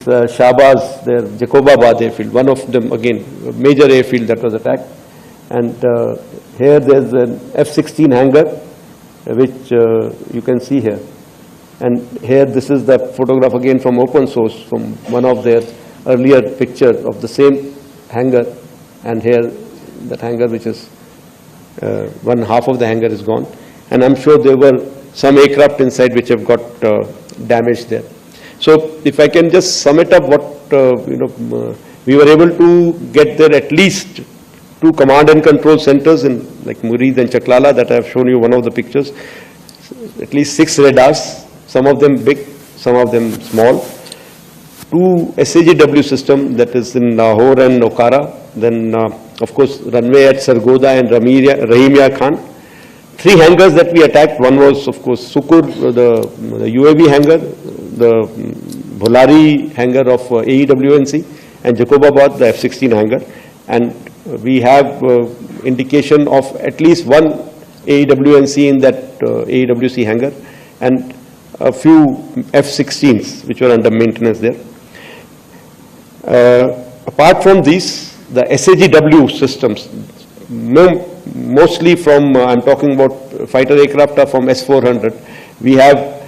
Shahbaz, their Jacobabad airfield, one of them again, a major airfield that was attacked. And here there's an F-16 hangar, which you can see here. And here this is the photograph again from open source, from one of their earlier pictures of the same hangar. And here that hangar, which is one half of the hangar is gone. And I'm sure there were some aircraft inside which have got damaged there. So if I can just sum it up, what we were able to get there at least 2 command and control centers in like Murid and Chaklala that I have shown you one of the pictures. At least 6 radars, some of them big, some of them small. 2 SAGW system that is in Lahore and Okara. Then of course runway at Sargoda and Rahimia Khan. 3 hangars that we attacked. One was of course Sukur, the UAV hangar, the Bholari hangar of AEWNC, and Jacobabad, the F-16 hangar. And we have indication of at least 1 AEWNC in that AEWC hangar, and a few F-16s which were under maintenance there. Apart from these, the SAGW systems, mostly from, I'm talking about fighter aircraft are from S-400. We have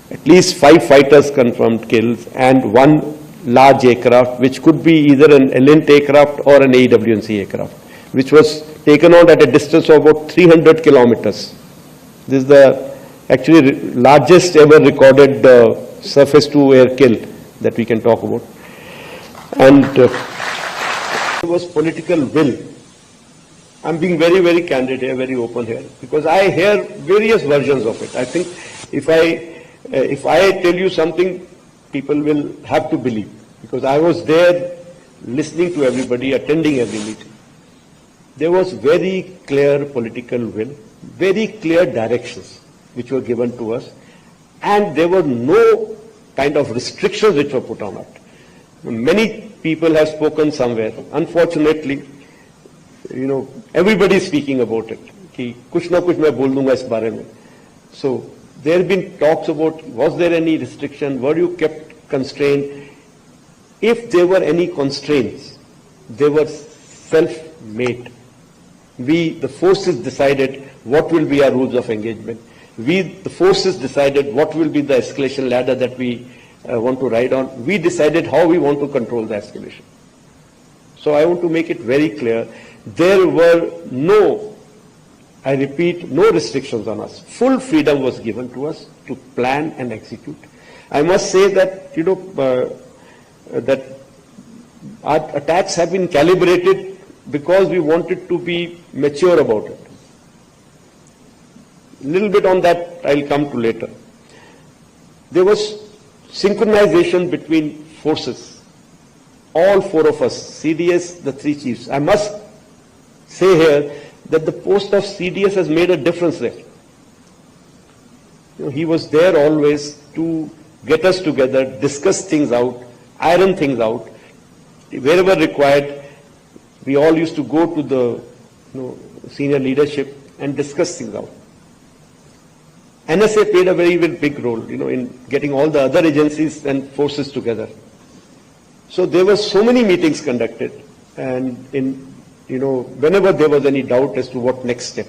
at least 5 fighters confirmed kills and 1 large aircraft, which could be either an Elint aircraft or an AEWNC aircraft, which was taken out at a distance of about 300 kilometers. This is the actually largest ever recorded surface-to-air kill that we can talk about. And there was political will. I'm being very, very candid here, very open here, because I hear various versions of it. I think if I tell you something, people will have to believe, because I was there listening to everybody, attending every meeting. There was very clear political will, very clear directions which were given to us, and there were no kind of restrictions which were put on it. Many people have spoken somewhere. Unfortunately, everybody is speaking about it. Ki kuch na kuch main bol dunga is bare mein. So there have been talks about, was there any restriction, were you kept constrained? If there were any constraints, they were self-made. We, the forces, decided what will be our rules of engagement. We, the forces, decided what will be the escalation ladder that we want to ride on. We decided how we want to control the escalation. So I want to make it very clear, there were no, I repeat, no restrictions on us. Full freedom was given to us to plan and execute. I must say that, that our attacks have been calibrated because we wanted to be mature about it. A little bit on that I'll come to later. There was synchronization between forces. All 4 of us, CDS, the 3 chiefs. I must say here that the post of CDS has made a difference there. He was there always to get us together, discuss things out, iron things out. Wherever required, we all used to go to the senior leadership and discuss things out. NSA played a very, very big role, in getting all the other agencies and forces together. So there were so many meetings conducted, and whenever there was any doubt as to what next step.